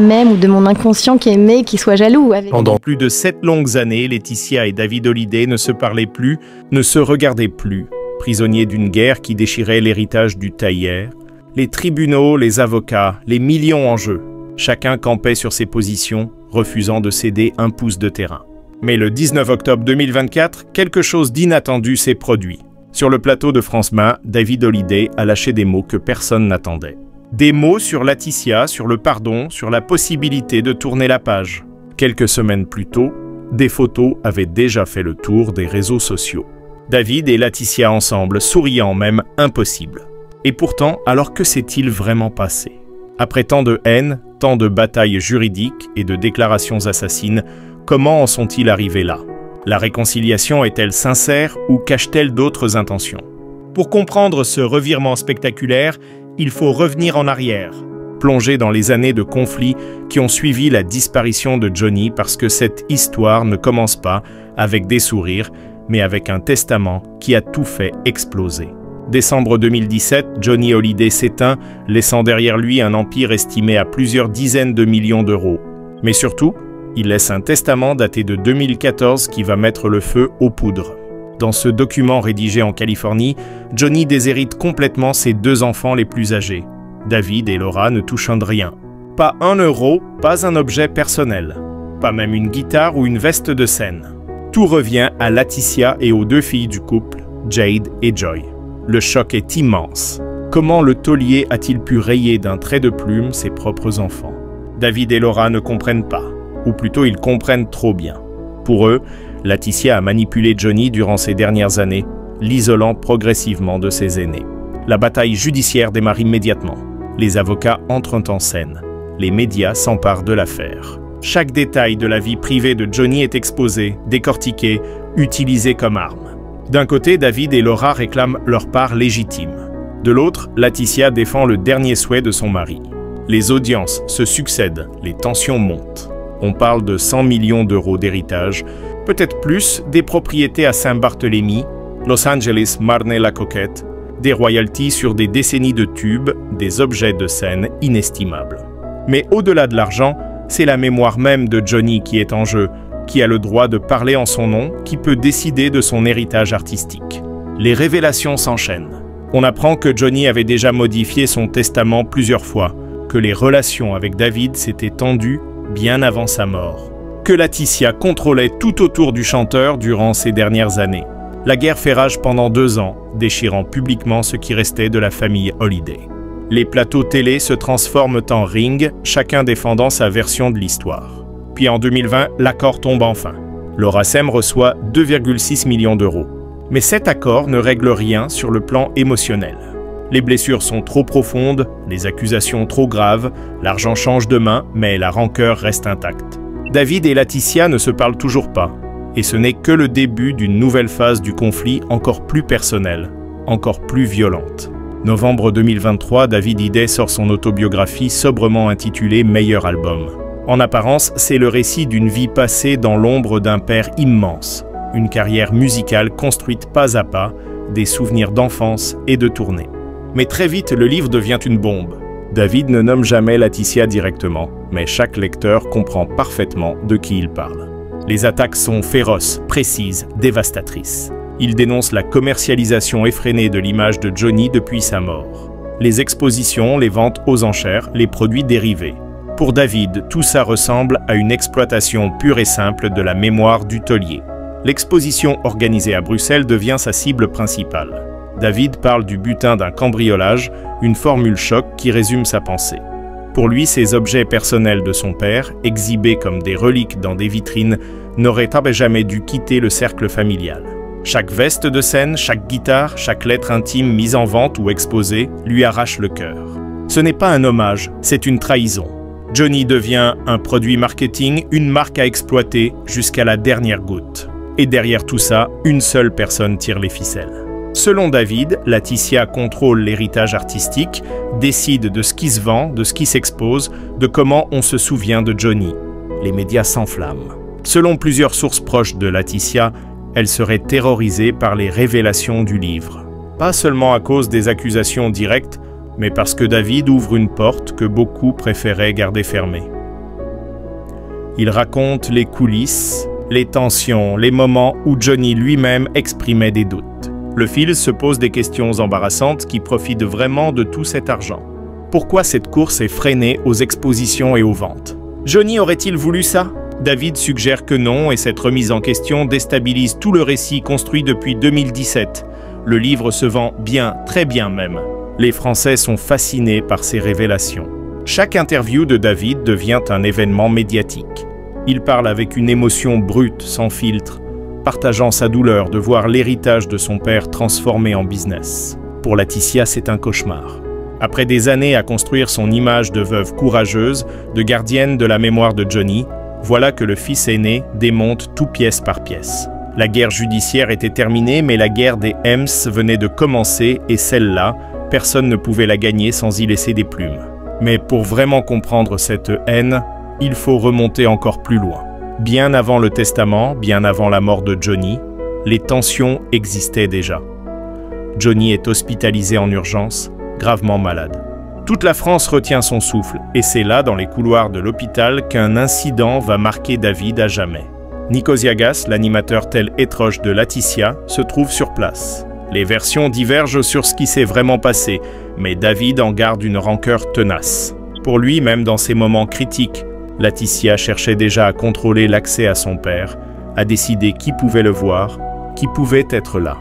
moi-même ou de mon inconscient qui aimait, qui soit jaloux. Pendant plus de 7 longues années, Laetitia et David Hallyday ne se parlaient plus, ne se regardaient plus. Prisonniers d'une guerre qui déchirait l'héritage du tailleur, les tribunaux, les avocats, les millions en jeu. Chacun campait sur ses positions, refusant de céder un pouce de terrain. Mais le 19 octobre 2024, quelque chose d'inattendu s'est produit. Sur le plateau de France 2, David Hallyday a lâché des mots que personne n'attendait. Des mots sur Laetitia, sur le pardon, sur la possibilité de tourner la page. Quelques semaines plus tôt, des photos avaient déjà fait le tour des réseaux sociaux. David et Laetitia ensemble, souriant même, impossible. Et pourtant, alors que s'est-il vraiment passé? Après tant de haine, tant de batailles juridiques et de déclarations assassines, comment en sont-ils arrivés là? La réconciliation est-elle sincère ou cache-t-elle d'autres intentions? Pour comprendre ce revirement spectaculaire, il faut revenir en arrière, plonger dans les années de conflits qui ont suivi la disparition de Johnny parce que cette histoire ne commence pas avec des sourires, mais avec un testament qui a tout fait exploser. Décembre 2017, Johnny Hallyday s'éteint, laissant derrière lui un empire estimé à plusieurs dizaines de millions d'euros. Mais surtout, il laisse un testament daté de 2014 qui va mettre le feu aux poudres. Dans ce document rédigé en Californie, Johnny déshérite complètement ses 2 enfants les plus âgés. David et Laura ne touchent de rien. Pas 1 euro, pas un objet personnel. Pas même une guitare ou une veste de scène. Tout revient à Laetitia et aux 2 filles du couple, Jade et Joy. Le choc est immense. Comment le taulier a-t-il pu rayer d'un trait de plume ses propres enfants? David et Laura ne comprennent pas. Ou plutôt ils comprennent trop bien. Pour eux, Laetitia a manipulé Johnny durant ces dernières années, l'isolant progressivement de ses aînés. La bataille judiciaire démarre immédiatement. Les avocats entrent en scène. Les médias s'emparent de l'affaire. Chaque détail de la vie privée de Johnny est exposé, décortiqué, utilisé comme arme. D'un côté, David et Laura réclament leur part légitime. De l'autre, Laetitia défend le dernier souhait de son mari. Les audiences se succèdent, les tensions montent. On parle de 100 millions d'euros d'héritage, peut-être plus, des propriétés à Saint-Barthélemy, Los Angeles, Marne-la-Coquette, des royalties sur des décennies de tubes, des objets de scène inestimables. Mais au-delà de l'argent, c'est la mémoire même de Johnny qui est en jeu, qui a le droit de parler en son nom, qui peut décider de son héritage artistique. Les révélations s'enchaînent. On apprend que Johnny avait déjà modifié son testament plusieurs fois, que les relations avec David s'étaient tendues bien avant sa mort, que Laetitia contrôlait tout autour du chanteur durant ces dernières années. La guerre fait rage pendant 2 ans, déchirant publiquement ce qui restait de la famille Hallyday. Les plateaux télé se transforment en ring, chacun défendant sa version de l'histoire. Puis en 2020, l'accord tombe enfin. Laura Sem reçoit 2,6 millions d'euros. Mais cet accord ne règle rien sur le plan émotionnel. Les blessures sont trop profondes, les accusations trop graves, l'argent change de main, mais la rancœur reste intacte. David et Laetitia ne se parlent toujours pas, et ce n'est que le début d'une nouvelle phase du conflit encore plus personnelle, encore plus violente. Novembre 2023, David Hallyday sort son autobiographie sobrement intitulée « Meilleur album ». En apparence, c'est le récit d'une vie passée dans l'ombre d'un père immense, une carrière musicale construite pas à pas, des souvenirs d'enfance et de tournées. Mais très vite, le livre devient une bombe. David ne nomme jamais Laetitia directement, mais chaque lecteur comprend parfaitement de qui il parle. Les attaques sont féroces, précises, dévastatrices. Il dénonce la commercialisation effrénée de l'image de Johnny depuis sa mort. Les expositions, les ventes aux enchères, les produits dérivés. Pour David, tout ça ressemble à une exploitation pure et simple de la mémoire du taulier. L'exposition organisée à Bruxelles devient sa cible principale. David parle du butin d'un cambriolage, une formule choc qui résume sa pensée. Pour lui, ces objets personnels de son père, exhibés comme des reliques dans des vitrines, n'auraient jamais dû quitter le cercle familial. Chaque veste de scène, chaque guitare, chaque lettre intime mise en vente ou exposée lui arrache le cœur. Ce n'est pas un hommage, c'est une trahison. Johnny devient un produit marketing, une marque à exploiter jusqu'à la dernière goutte. Et derrière tout ça, une seule personne tire les ficelles. Selon David, Laetitia contrôle l'héritage artistique, décide de ce qui se vend, de ce qui s'expose, de comment on se souvient de Johnny. Les médias s'enflamment. Selon plusieurs sources proches de Laetitia, elle serait terrorisée par les révélations du livre. Pas seulement à cause des accusations directes, mais parce que David ouvre une porte que beaucoup préféraient garder fermée. Il raconte les coulisses, les tensions, les moments où Johnny lui-même exprimait des doutes. Le fils se pose des questions embarrassantes qui profitent vraiment de tout cet argent. Pourquoi cette course est freinée aux expositions et aux ventes? Johnny aurait-il voulu ça? David suggère que non et cette remise en question déstabilise tout le récit construit depuis 2017. Le livre se vend bien, très bien même. Les Français sont fascinés par ces révélations. Chaque interview de David devient un événement médiatique. Il parle avec une émotion brute, sans filtre, partageant sa douleur de voir l'héritage de son père transformé en business. Pour Laetitia, c'est un cauchemar. Après des années à construire son image de veuve courageuse, de gardienne de la mémoire de Johnny, voilà que le fils aîné démonte tout pièce par pièce. La guerre judiciaire était terminée, mais la guerre des Hems venait de commencer et celle-là, personne ne pouvait la gagner sans y laisser des plumes. Mais pour vraiment comprendre cette haine, il faut remonter encore plus loin. Bien avant le testament, bien avant la mort de Johnny, les tensions existaient déjà. Johnny est hospitalisé en urgence, gravement malade. Toute la France retient son souffle, et c'est là, dans les couloirs de l'hôpital, qu'un incident va marquer David à jamais. Nikos Yagas, l'animateur tel étroche de Laetitia, se trouve sur place. Les versions divergent sur ce qui s'est vraiment passé, mais David en garde une rancœur tenace. Pour lui, même dans ces moments critiques, Laetitia cherchait déjà à contrôler l'accès à son père, à décider qui pouvait le voir, qui pouvait être là.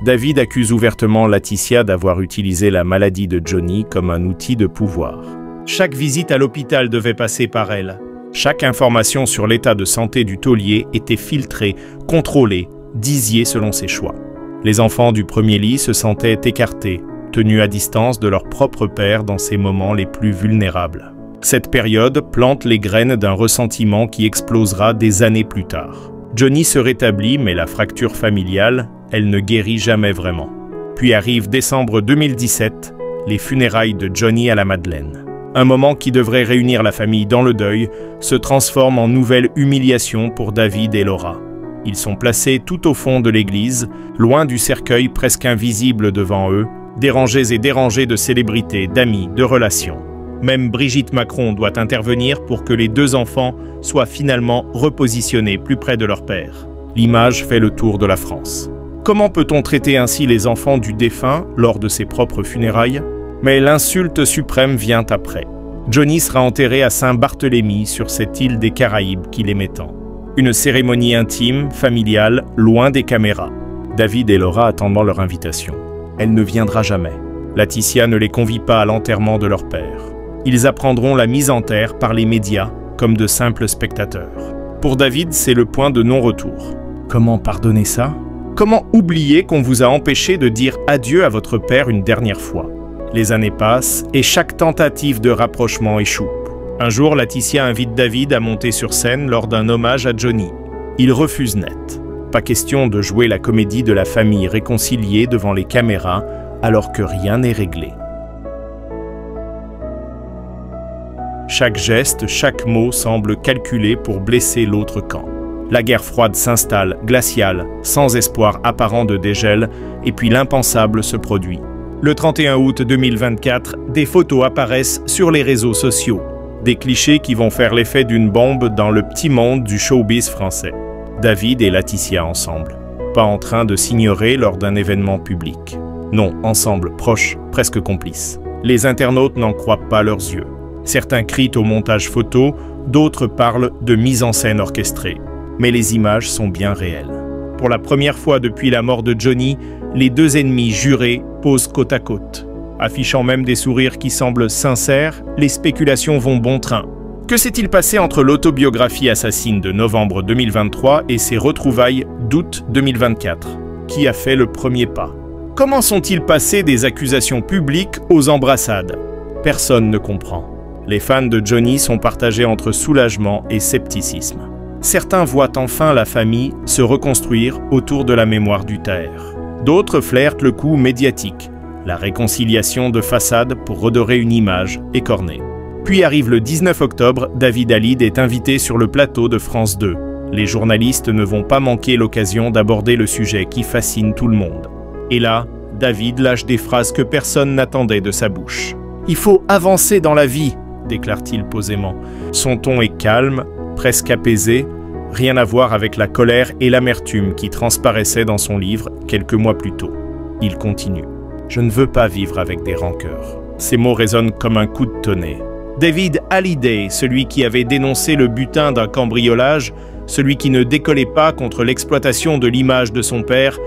David accuse ouvertement Laetitia d'avoir utilisé la maladie de Johnny comme un outil de pouvoir. Chaque visite à l'hôpital devait passer par elle. Chaque information sur l'état de santé du taulier était filtrée, contrôlée, diziée selon ses choix. Les enfants du premier lit se sentaient écartés, tenus à distance de leur propre père dans ces moments les plus vulnérables. Cette période plante les graines d'un ressentiment qui explosera des années plus tard. Johnny se rétablit, mais la fracture familiale, elle ne guérit jamais vraiment. Puis arrive décembre 2017, les funérailles de Johnny à la Madeleine. Un moment qui devrait réunir la famille dans le deuil se transforme en nouvelle humiliation pour David et Laura. Ils sont placés tout au fond de l'église, loin du cercueil presque invisible devant eux, dérangés et dérangés de célébrités, d'amis, de relations. Même Brigitte Macron doit intervenir pour que les deux enfants soient finalement repositionnés plus près de leur père. L'image fait le tour de la France. Comment peut-on traiter ainsi les enfants du défunt lors de ses propres funérailles? Mais l'insulte suprême vient après. Johnny sera enterré à Saint-Barthélemy sur cette île des Caraïbes qu'il aimait tant. Une cérémonie intime, familiale, loin des caméras. David et Laura attendant leur invitation. Elle ne viendra jamais. Laetitia ne les convie pas à l'enterrement de leur père. Ils apprendront la mise en terre par les médias comme de simples spectateurs. Pour David, c'est le point de non-retour. Comment pardonner ça? Comment oublier qu'on vous a empêché de dire adieu à votre père une dernière fois? Les années passent et chaque tentative de rapprochement échoue. Un jour, Laetitia invite David à monter sur scène lors d'un hommage à Johnny. Il refuse net. Pas question de jouer la comédie de la famille réconciliée devant les caméras alors que rien n'est réglé. Chaque geste, chaque mot semble calculé pour blesser l'autre camp. La guerre froide s'installe, glaciale, sans espoir apparent de dégel, et puis l'impensable se produit. Le 31 août 2024, des photos apparaissent sur les réseaux sociaux. Des clichés qui vont faire l'effet d'une bombe dans le petit monde du showbiz français. David et Laetitia ensemble. Pas en train de s'ignorer lors d'un événement public. Non, ensemble, proches, presque complices. Les internautes n'en croient pas leurs yeux. Certains crient au montage photo, d'autres parlent de mise en scène orchestrée. Mais les images sont bien réelles. Pour la première fois depuis la mort de Johnny, les deux ennemis jurés posent côte à côte. Affichant même des sourires qui semblent sincères, les spéculations vont bon train. Que s'est-il passé entre l'autobiographie assassine de novembre 2023 et ses retrouvailles d'août 2024? Qui a fait le premier pas? Comment sont-ils passés des accusations publiques aux embrassades? Personne ne comprend. Les fans de Johnny sont partagés entre soulagement et scepticisme. Certains voient enfin la famille se reconstruire autour de la mémoire du Taher. D'autres flirtent le coup médiatique, la réconciliation de façade pour redorer une image écornée. Puis arrive le 19 octobre, David Hallyde est invité sur le plateau de France 2. Les journalistes ne vont pas manquer l'occasion d'aborder le sujet qui fascine tout le monde. Et là, David lâche des phrases que personne n'attendait de sa bouche. « Il faut avancer dans la vie », déclare-t-il posément. Son ton est calme, presque apaisé, rien à voir avec la colère et l'amertume qui transparaissaient dans son livre quelques mois plus tôt. Il continue. « Je ne veux pas vivre avec des rancœurs. » Ces mots résonnent comme un coup de tonnet. David Hallyday, celui qui avait dénoncé le butin d'un cambriolage, celui qui ne décollait pas contre l'exploitation de l'image de son père,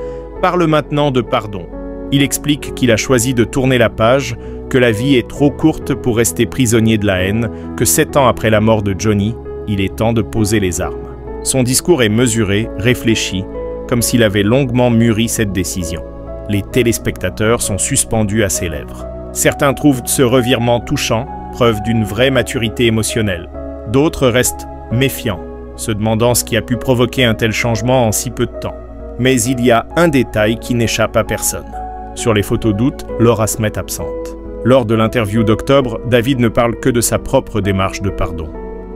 parle maintenant de pardon. Il explique qu'il a choisi de tourner la page, que la vie est trop courte pour rester prisonnier de la haine, que 7 ans après la mort de Johnny, il est temps de poser les armes. Son discours est mesuré, réfléchi, comme s'il avait longuement mûri cette décision. Les téléspectateurs sont suspendus à ses lèvres. Certains trouvent ce revirement touchant, preuve d'une vraie maturité émotionnelle. D'autres restent méfiants, se demandant ce qui a pu provoquer un tel changement en si peu de temps. Mais il y a un détail qui n'échappe à personne. Sur les photos d'août, Laura Smet est absente. Lors de l'interview d'octobre, David ne parle que de sa propre démarche de pardon.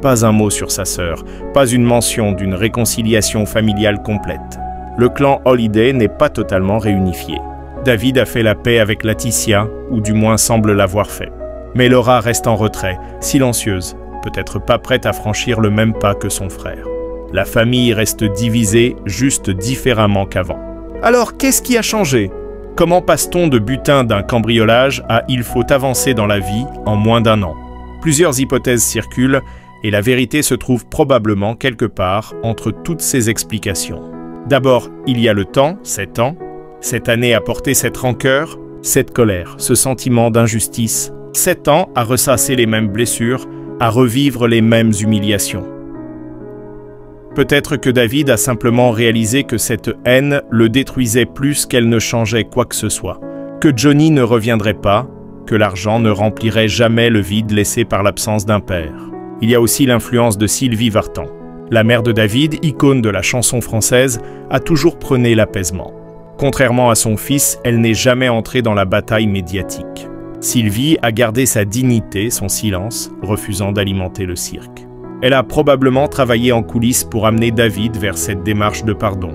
Pas un mot sur sa sœur, pas une mention d'une réconciliation familiale complète. Le clan Hallyday n'est pas totalement réunifié. David a fait la paix avec Laetitia, ou du moins semble l'avoir fait. Mais Laura reste en retrait, silencieuse, peut-être pas prête à franchir le même pas que son frère. La famille reste divisée, juste différemment qu'avant. Alors, qu'est-ce qui a changé ? Comment passe-t-on de butin d'un cambriolage à « il faut avancer dans la vie » en moins d'1 an ? Plusieurs hypothèses circulent, et la vérité se trouve probablement quelque part entre toutes ces explications. D'abord, il y a le temps, 7 ans. Cette année a porté cette rancœur, cette colère, ce sentiment d'injustice. 7 ans à ressasser les mêmes blessures, à revivre les mêmes humiliations. Peut-être que David a simplement réalisé que cette haine le détruisait plus qu'elle ne changeait quoi que ce soit, que Johnny ne reviendrait pas, que l'argent ne remplirait jamais le vide laissé par l'absence d'un père. Il y a aussi l'influence de Sylvie Vartan. La mère de David, icône de la chanson française, a toujours prôné l'apaisement. Contrairement à son fils, elle n'est jamais entrée dans la bataille médiatique. Sylvie a gardé sa dignité, son silence, refusant d'alimenter le cirque. Elle a probablement travaillé en coulisses pour amener David vers cette démarche de pardon.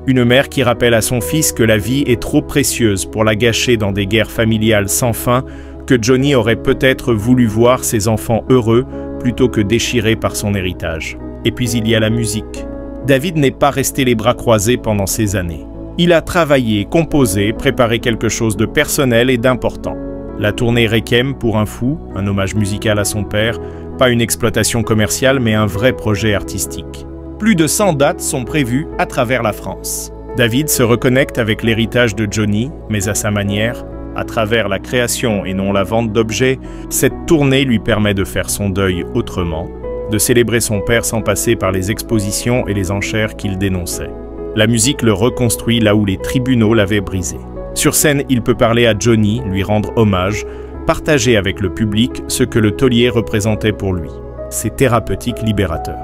Une mère qui rappelle à son fils que la vie est trop précieuse pour la gâcher dans des guerres familiales sans fin, que Johnny aurait peut-être voulu voir ses enfants heureux plutôt que déchirés par son héritage. Et puis il y a la musique. David n'est pas resté les bras croisés pendant ces années. Il a travaillé, composé, préparé quelque chose de personnel et d'important. La tournée Requiem pour un fou, un hommage musical à son père, pas une exploitation commerciale mais un vrai projet artistique. Plus de 100 dates sont prévues à travers la France. David se reconnecte avec l'héritage de Johnny, mais à sa manière. À travers la création et non la vente d'objets, cette tournée lui permet de faire son deuil autrement, de célébrer son père sans passer par les expositions et les enchères qu'il dénonçait. La musique le reconstruit là où les tribunaux l'avaient brisé. Sur scène, il peut parler à Johnny, lui rendre hommage, partager avec le public ce que le taulier représentait pour lui. C'est thérapeutique libérateur.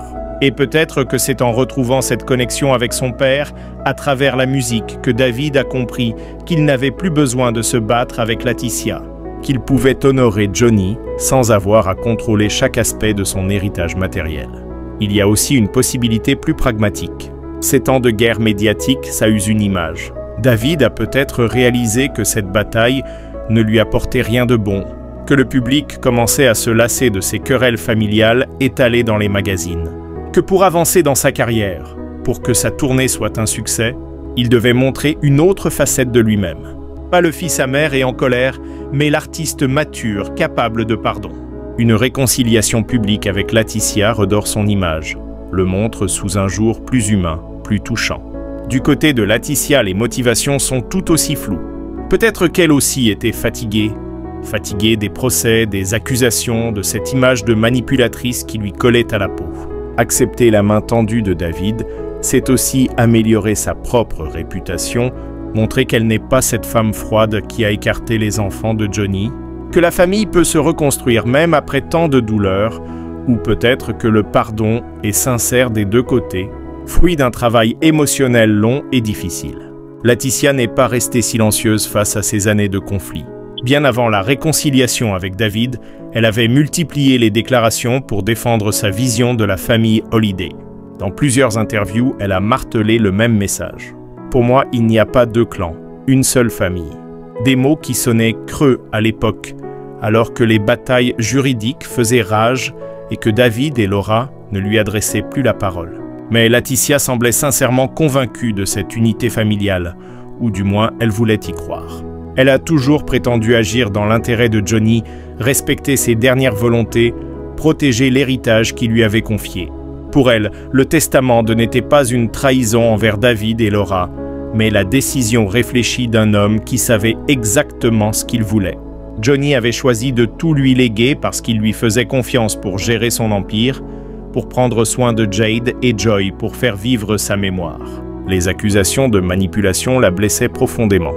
Et peut-être que c'est en retrouvant cette connexion avec son père, à travers la musique, que David a compris qu'il n'avait plus besoin de se battre avec Laetitia, qu'il pouvait honorer Johnny sans avoir à contrôler chaque aspect de son héritage matériel. Il y a aussi une possibilité plus pragmatique. Ces temps de guerre médiatique, ça use une image. David a peut-être réalisé que cette bataille ne lui apportait rien de bon, que le public commençait à se lasser de ses querelles familiales étalées dans les magazines, que pour avancer dans sa carrière, pour que sa tournée soit un succès, il devait montrer une autre facette de lui-même. Pas le fils amer et en colère, mais l'artiste mature, capable de pardon. Une réconciliation publique avec Laetitia redore son image, le montre sous un jour plus humain, plus touchant. Du côté de Laetitia, les motivations sont tout aussi floues. Peut-être qu'elle aussi était fatiguée des procès, des accusations, de cette image de manipulatrice qui lui collait à la peau. Accepter la main tendue de David, c'est aussi améliorer sa propre réputation, montrer qu'elle n'est pas cette femme froide qui a écarté les enfants de Johnny, que la famille peut se reconstruire même après tant de douleurs, ou peut-être que le pardon est sincère des deux côtés, fruit d'un travail émotionnel long et difficile. Laetitia n'est pas restée silencieuse face à ces années de conflit. Bien avant la réconciliation avec David, elle avait multiplié les déclarations pour défendre sa vision de la famille Hallyday. Dans plusieurs interviews, elle a martelé le même message. Pour moi, il n'y a pas deux clans, une seule famille. Des mots qui sonnaient creux à l'époque, alors que les batailles juridiques faisaient rage et que David et Laura ne lui adressait plus la parole. Mais Laetitia semblait sincèrement convaincue de cette unité familiale, ou du moins elle voulait y croire. Elle a toujours prétendu agir dans l'intérêt de Johnny, respecter ses dernières volontés, protéger l'héritage qu'il lui avait confié. Pour elle, le testament n'était pas une trahison envers David et Laura, mais la décision réfléchie d'un homme qui savait exactement ce qu'il voulait. Johnny avait choisi de tout lui léguer parce qu'il lui faisait confiance pour gérer son empire, pour prendre soin de Jade et Joy pour faire vivre sa mémoire. Les accusations de manipulation la blessaient profondément.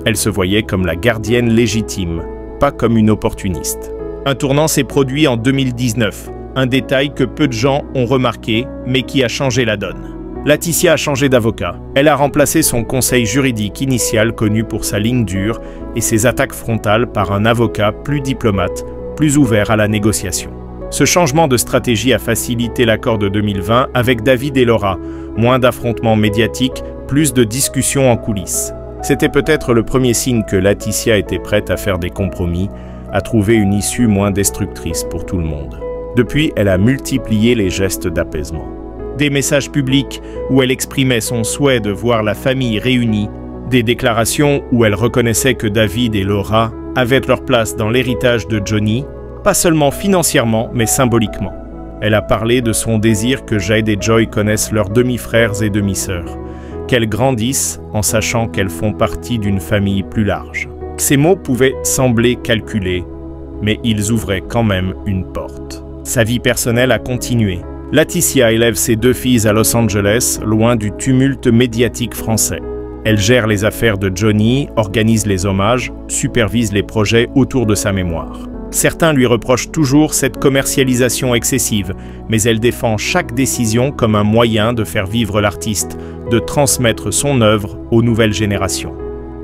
Elle se voyait comme la gardienne légitime, pas comme une opportuniste. Un tournant s'est produit en 2019, un détail que peu de gens ont remarqué, mais qui a changé la donne. Laetitia a changé d'avocat. Elle a remplacé son conseil juridique initial connu pour sa ligne dure et ses attaques frontales par un avocat plus diplomate, plus ouvert à la négociation. Ce changement de stratégie a facilité l'accord de 2020 avec David et Laura, moins d'affrontements médiatiques, plus de discussions en coulisses. C'était peut-être le premier signe que Laetitia était prête à faire des compromis, à trouver une issue moins destructrice pour tout le monde. Depuis, elle a multiplié les gestes d'apaisement. Des messages publics où elle exprimait son souhait de voir la famille réunie, des déclarations où elle reconnaissait que David et Laura avaient leur place dans l'héritage de Johnny, pas seulement financièrement, mais symboliquement. Elle a parlé de son désir que Jade et Joy connaissent leurs demi-frères et demi-sœurs, qu'elles grandissent en sachant qu'elles font partie d'une famille plus large. Ces mots pouvaient sembler calculés, mais ils ouvraient quand même une porte. Sa vie personnelle a continué. Laetitia élève ses 2 filles à Los Angeles, loin du tumulte médiatique français. Elle gère les affaires de Johnny, organise les hommages, supervise les projets autour de sa mémoire. Certains lui reprochent toujours cette commercialisation excessive, mais elle défend chaque décision comme un moyen de faire vivre l'artiste, de transmettre son œuvre aux nouvelles générations.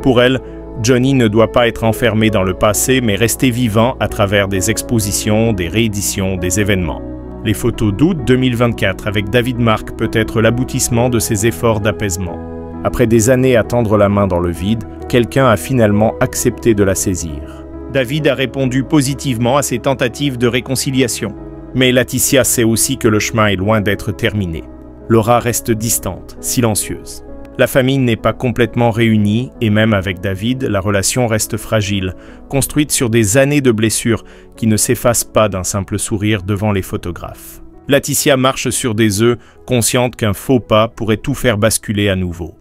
Pour elle, Johnny ne doit pas être enfermé dans le passé, mais rester vivant à travers des expositions, des rééditions, des événements. Les photos d'août 2024 avec David Mark peut être l'aboutissement de ses efforts d'apaisement. Après des années à tendre la main dans le vide, quelqu'un a finalement accepté de la saisir. David a répondu positivement à ses tentatives de réconciliation. Mais Laetitia sait aussi que le chemin est loin d'être terminé. Laura reste distante, silencieuse. La famille n'est pas complètement réunie et même avec David, la relation reste fragile, construite sur des années de blessures qui ne s'effacent pas d'un simple sourire devant les photographes. Laetitia marche sur des œufs, consciente qu'un faux pas pourrait tout faire basculer à nouveau.